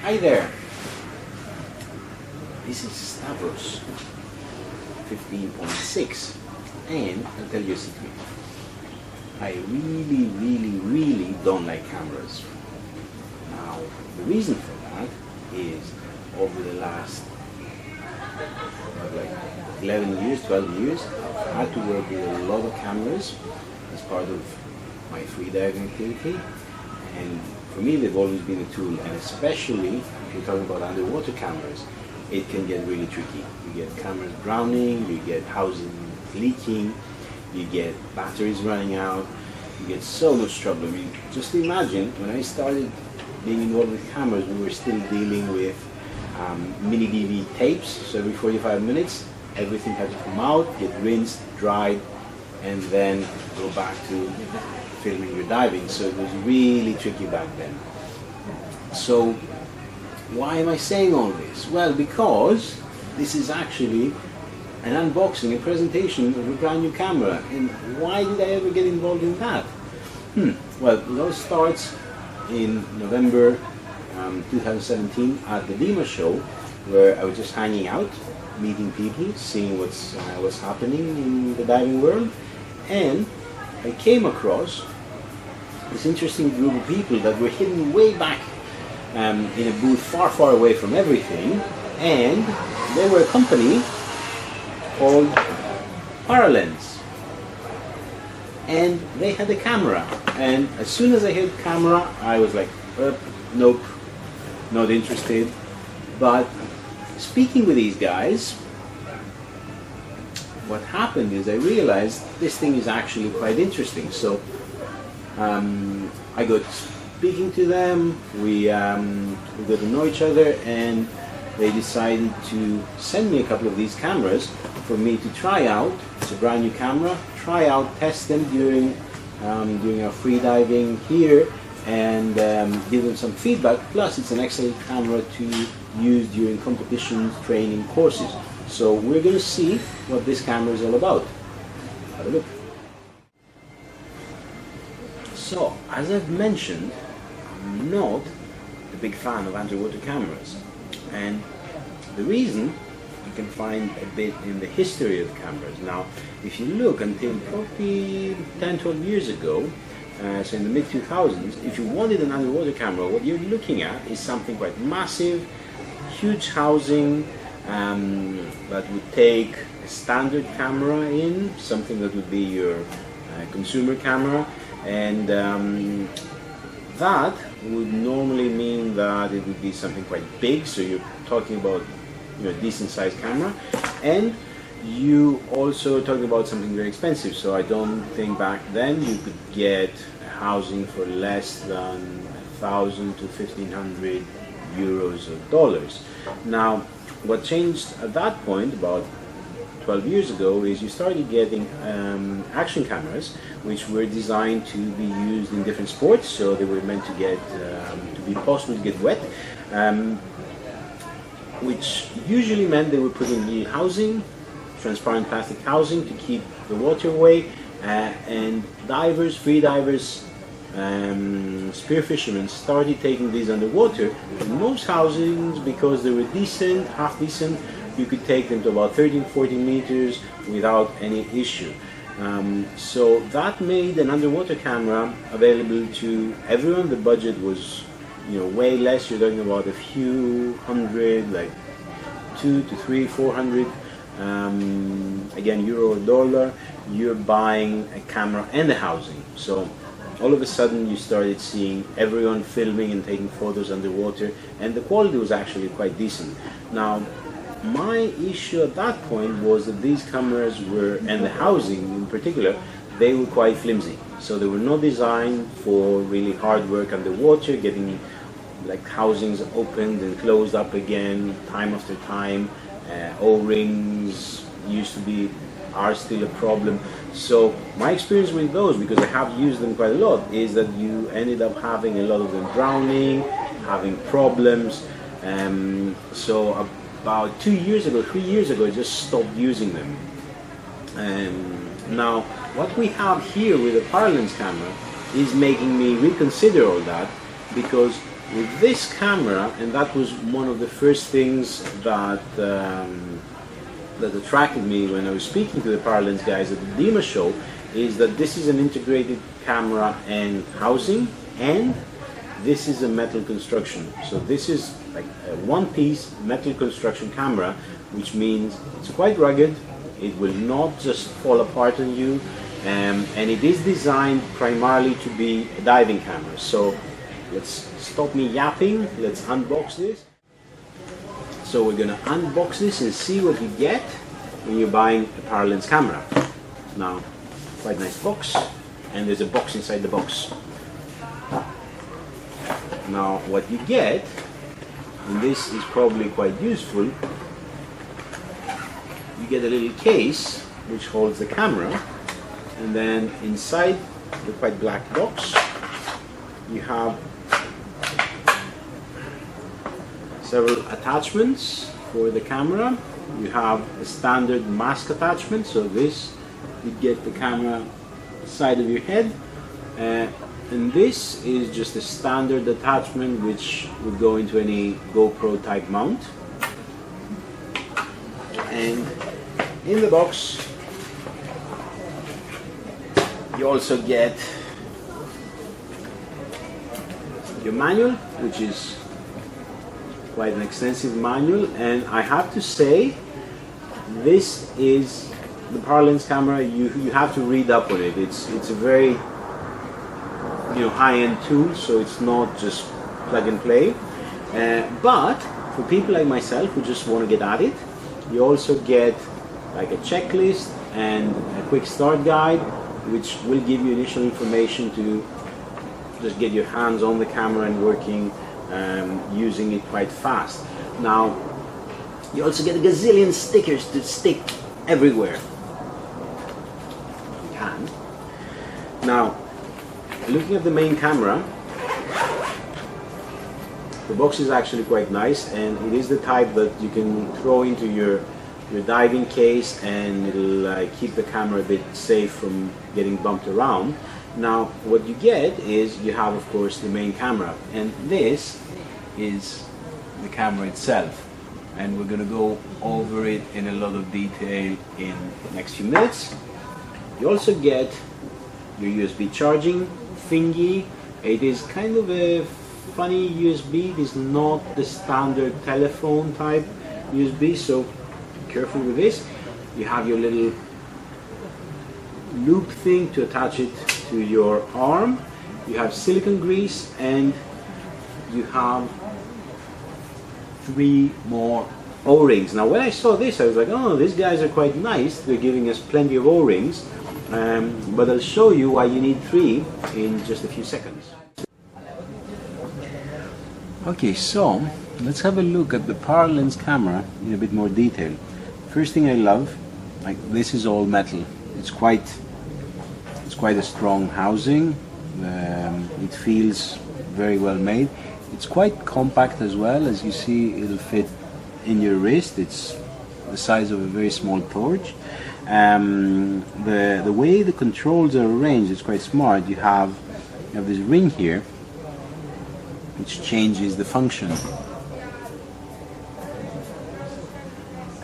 Hi there. This is Stavros 15.6, and I'll tell you a secret. I really don't like cameras. Now, the reason for that is over the last like 11 years, 12 years, I've had to work with a lot of cameras as part of my freediving activity, and for me they've always been a tool, and especially if you're talking about underwater cameras, it can get really tricky. You get cameras drowning, you get housing leaking, you get batteries running out, you get so much trouble. I mean, just imagine when I started being involved with cameras, we were still dealing with mini DV tapes, so every 45 minutes everything had to come out, get rinsed, dried, and then go back to filming your diving. So it was really tricky back then. So why am I saying all this? Well, because this is actually an unboxing, a presentation of a brand new camera. And why did I ever get involved in that? Well, it all starts in November 2017 at the DEMA show, where I was just hanging out, meeting people, seeing what's happening in the diving world, and I came across this interesting group of people that were hidden way back in a booth far away from everything, and they were a company called PARALENZ, and they had a camera, and as soon as I heard camera I was like, nope, not interested. But speaking with these guys, what happened is I realized this thing is actually quite interesting. So I got speaking to them, we got to know each other, and they decided to send me a couple of these cameras for me to try out. It's a brand new camera, try out, test them during our free diving here, and give them some feedback. Plus it's an excellent camera to use during competitions, training, courses. So we're going to see what this camera is all about. Have a look. So, as I've mentioned, I'm not a big fan of underwater cameras, and the reason you can find a bit in the history of cameras. Now, if you look until probably 10-12 years ago, so in the mid-2000s, if you wanted an underwater camera, what you're looking at is something quite massive, huge housing, that would take a standard camera in, something that would be your consumer camera, and that would normally mean that it would be something quite big, so you're talking about a decent sized camera, and you also talking about something very expensive. So I don't think back then you could get a housing for less than 1,000 to 1,500 euros or dollars. Now, what changed at that point, about 12 years ago, is you started getting action cameras, which were designed to be used in different sports. So they were meant to get to be possible to get wet, which usually meant they were putting the housing, transparent plastic housing, to keep the water away, and divers, free divers, spear fishermen started taking these underwater. And most housings, because they were decent, half decent, you could take them to about 13-14 meters without any issue. So that made an underwater camera available to everyone. The budget was way less. You're talking about a few hundred, like 2 to 3, 400 again, euro or dollar. You're buying a camera and a housing. So all of a sudden you started seeing everyone filming and taking photos underwater, and the quality was actually quite decent. Now, my issue at that point was that these cameras were, and the housing in particular, they were quite flimsy. So they were not designed for really hard work underwater, getting like housings opened and closed up again time after time. O-rings are still a problem. So my experience with those, because I have used them quite a lot, is that you ended up having a lot of them drowning, having problems. So about 2 years ago, 3 years ago, I just stopped using them. Now, what we have here with the PARALENZ camera is making me reconsider all that, because with this camera, and that was one of the first things that that attracted me when I was speaking to the Paralens guys at the DEMA show, is that this is an integrated camera and housing, and this is a metal construction. So this is like a one-piece metal construction camera, which means it's quite rugged, it will not just fall apart on you, and it is designed primarily to be a diving camera. So let's stop me yapping, let's unbox this. So we're gonna unbox this and see what you get when you're buying a Paralens camera. Now, quite nice box, and there's a box inside the box. Now what you get, and this is probably quite useful, you get a little case which holds the camera, and then inside the quite black box you have several attachments for the camera. You have a standard mask attachment, so this you get the camera side of your head, and this is just a standard attachment which would go into any GoPro type mount. And in the box you also get your manual, which is quite an extensive manual, and I have to say this is the Paralens camera. You have to read up on it. It's a very high-end tool, so it's not just plug and play, but for people like myself who just want to get at it, you also get like a checklist and a quick start guide, which will give you initial information to just get your hands on the camera and working, using it quite fast. Now you also get a gazillion stickers to stick everywhere you can. Now, looking at the main camera, the box is actually quite nice, and it is the type that you can throw into your diving case, and it'll keep the camera a bit safe from getting bumped around. Now what you get is, you have of course the main camera, and this is the camera itself, and we're going to go over it in a lot of detail in the next few minutes. You also get your USB charging thingy. It is kind of a funny USB. It is not the standard telephone type USB, so be careful with this. You have your little loop thing to attach it to your arm. You have silicone grease, and you have 3 more O-rings. Now when I saw this, I was like, oh, these guys are quite nice, they're giving us plenty of O-rings, but I'll show you why you need 3 in just a few seconds. Okay, so let's have a look at the Paralens camera in a bit more detail. First thing I love, like, this is all metal. It's quite a strong housing. It feels very well made. It's quite compact as well. As you see, it'll fit in your wrist. It's the size of a very small torch. The way the controls are arranged is quite smart. You have this ring here, which changes the function.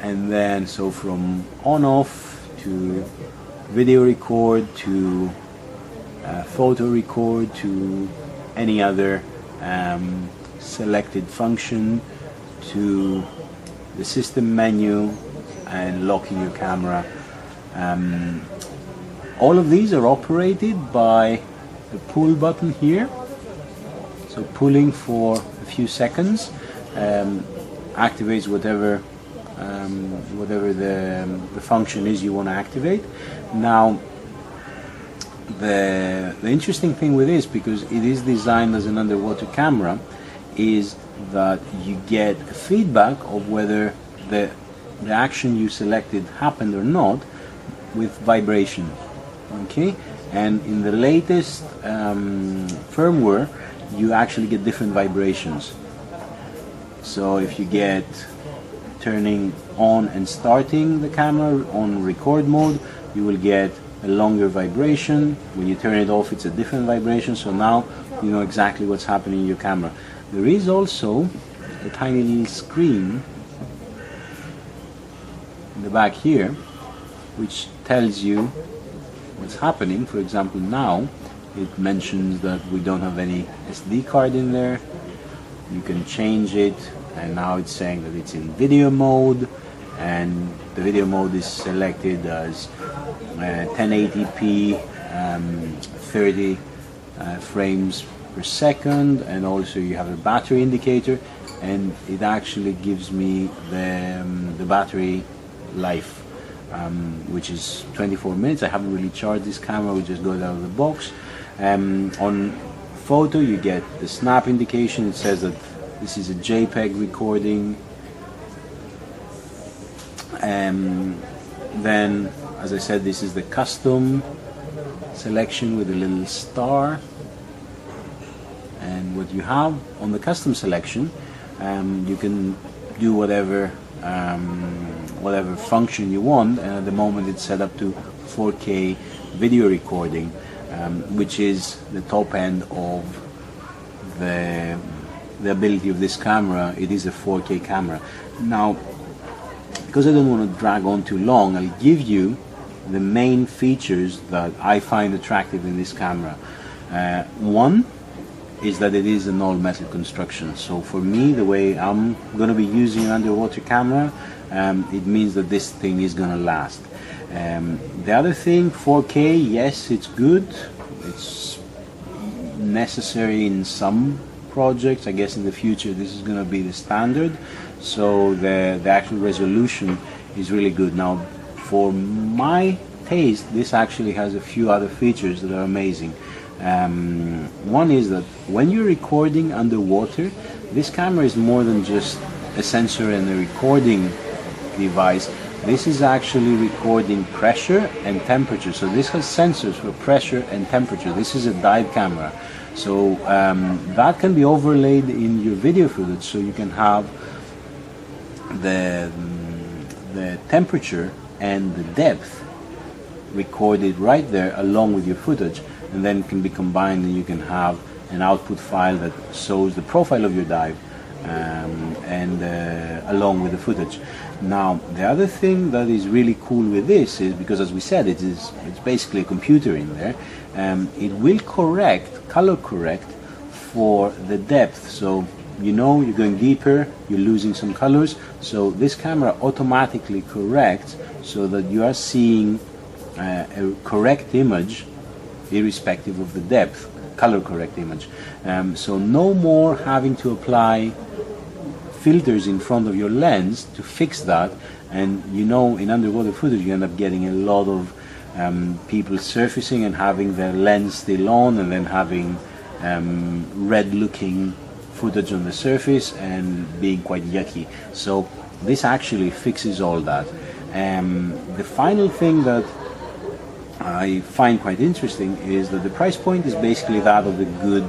And then, so from on-off to video record to photo record to any other selected function, to the system menu and locking your camera. All of these are operated by the pull button here. So pulling for a few seconds activates whatever the function is you want to activate. Now the interesting thing with this, because it is designed as an underwater camera, is that you get feedback of whether the action you selected happened or not with vibration. Okay, and in the latest firmware you actually get different vibrations. So if you get turning on and starting the camera on record mode, you will get a longer vibration. When you turn it off, it's a different vibration. So now you know exactly what's happening in your camera. There is also a tiny little screen in the back here which tells you what's happening. For example, now it mentions that we don't have any SD card in there. You can change it, and now it's saying that it's in video mode, and the video mode is selected as 1080p 30 frames per second, and also you have a battery indicator, and it actually gives me the battery life, which is 24 minutes. I haven't really charged this camera, we just got it out of the box. On photo you get the snap indication. It says that this is a JPEG recording. Then, as I said, this is the custom selection with a little star. And what you have on the custom selection, you can do whatever function you want, and at the moment it's set up to 4K video recording, which is the top end of the ability of this camera. It is a 4K camera. Now, because I don't want to drag on too long, I'll give you the main features that I find attractive in this camera. One is that it is an all-metal construction. So for me, the way I'm going to be using an underwater camera, it means that this thing is going to last. The other thing, 4K, yes, it's good. It's necessary in some projects. I guess in the future this is going to be the standard. So the actual resolution is really good. Now, for my taste, this actually has a few other features that are amazing. One is that when you're recording underwater, this camera is more than just a sensor and a recording device. This is actually recording pressure and temperature. So this has sensors for pressure and temperature. This is a dive camera. So that can be overlaid in your video footage, so you can have the temperature and the depth recorded right there along with your footage, and then can be combined, and you can have an output file that shows the profile of your dive and along with the footage. Now, the other thing that is really cool with this is, because as we said, it's basically a computer in there, it will color correct for the depth. So you know you're going deeper, you're losing some colors, so this camera automatically corrects so that you are seeing a correct image irrespective of the depth, color correct image. So no more having to apply filters in front of your lens to fix that. And you know, in underwater footage you end up getting a lot of people surfacing and having their lens still on, and then having red looking footage on the surface and being quite yucky. So this actually fixes all that. The final thing that I find quite interesting is that the price point is basically that of the good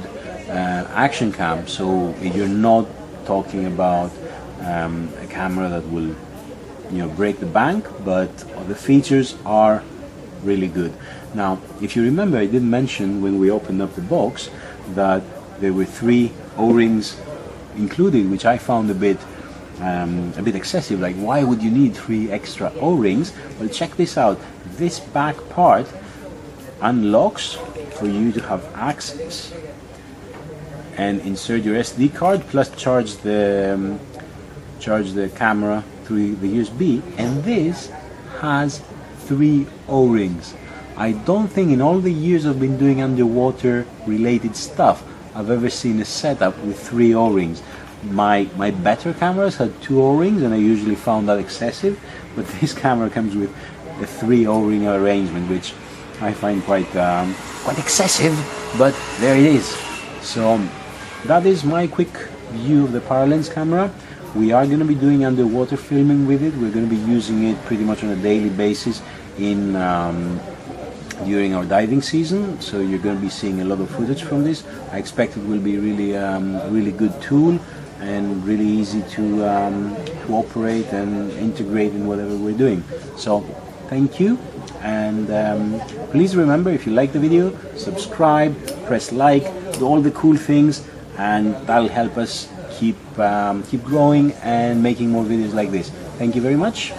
Actioncam. So you're not talking about a camera that will, break the bank, but the features are really good. Now, if you remember, I did mention when we opened up the box that there were 3 O-rings included, which I found a bit excessive. Like, why would you need 3 extra O-rings? Well, check this out. This back part unlocks for you to have access and insert your SD card, plus charge the camera through the USB. And this has 3 O-rings. I don't think in all the years I've been doing underwater related stuff I've ever seen a setup with 3 O-rings. My better cameras had 2 O-rings, and I usually found that excessive, but this camera comes with a 3 O-ring arrangement, which I find quite excessive, but there it is. So that is my quick view of the PARALENZ camera. We are going to be doing underwater filming with it. We're going to be using it pretty much on a daily basis during our diving season, so you're going to be seeing a lot of footage from this. I expect it will be really good tool and really easy to operate and integrate in whatever we're doing. So thank you, and please remember, if you like the video, subscribe, press like, do all the cool things, and that'll help us keep growing and making more videos like this. Thank you very much.